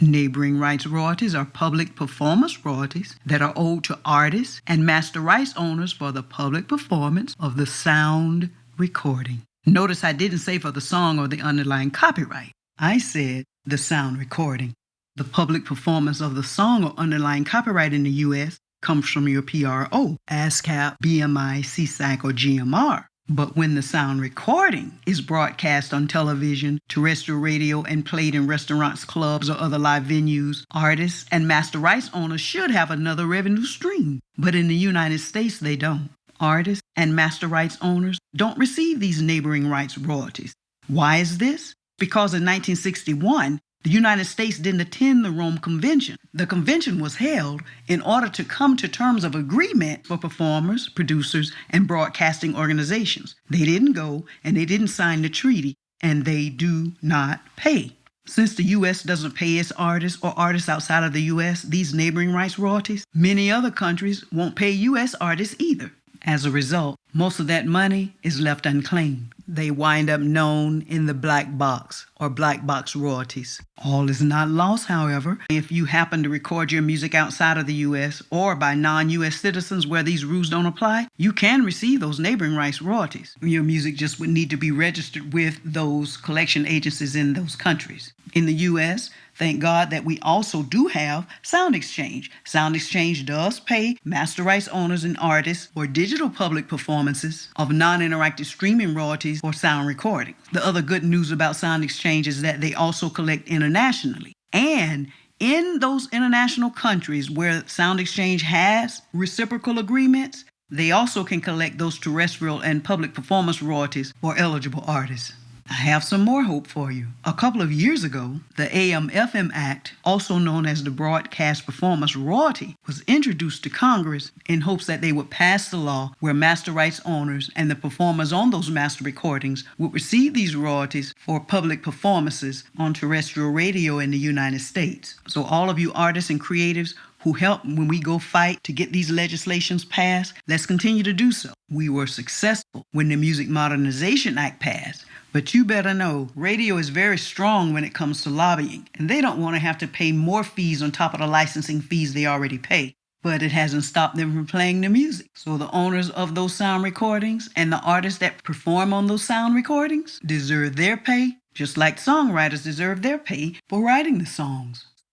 Neighboring rights royalties are public performance royalties that are owed to artists and master rights owners for the public performance of the sound recording. Notice I didn't say for the song or the underlying copyright. I said the sound recording. The public performance of the song or underlying copyright in the U.S. comes from your PRO, ASCAP, BMI, CSAC, or GMR. But when the sound recording is broadcast on television, terrestrial radio, and played in restaurants, clubs, or other live venues, artists and master rights owners should have another revenue stream. But in the United States, they don't. Artists and master rights owners don't receive these neighboring rights royalties. Why is this? Because in 1961, the United States didn't attend the Rome Convention. The convention was held in order to come to terms of agreement for performers, producers, and broadcasting organizations. They didn't go, and they didn't sign the treaty, and they do not pay. Since the U.S. doesn't pay its artists or artists outside of the U.S. these neighboring rights royalties, many other countries won't pay U.S. artists either. As a result, most of that money is left unclaimed. They wind up known in the black box or black box royalties. All is not lost, however. If you happen to record your music outside of the U.S. or by non-U.S. citizens where these rules don't apply, you can receive those neighboring rights royalties. Your music just would need to be registered with those collection agencies in those countries. In the U.S., thank God that we also do have SoundExchange. SoundExchange does pay master rights owners and artists for digital public performances of non-interactive streaming royalties or sound recordings. The other good news about SoundExchange is that they also collect internationally. And in those international countries where SoundExchange has reciprocal agreements, they also can collect those terrestrial and public performance royalties for eligible artists. I have some more hope for you. A couple of years ago, the AM/FM Act, also known as the Broadcast Performance Royalty, was introduced to Congress in hopes that they would pass the law where master rights owners and the performers on those master recordings would receive these royalties for public performances on terrestrial radio in the United States. So all of you artists and creatives who helped when we go fight to get these legislations passed, let's continue to do so. We were successful when the Music Modernization Act passed. But you better know, radio is very strong when it comes to lobbying, and they don't want to have to pay more fees on top of the licensing fees they already pay. But it hasn't stopped them from playing the music. So the owners of those sound recordings and the artists that perform on those sound recordings deserve their pay, just like songwriters deserve their pay for writing the songs.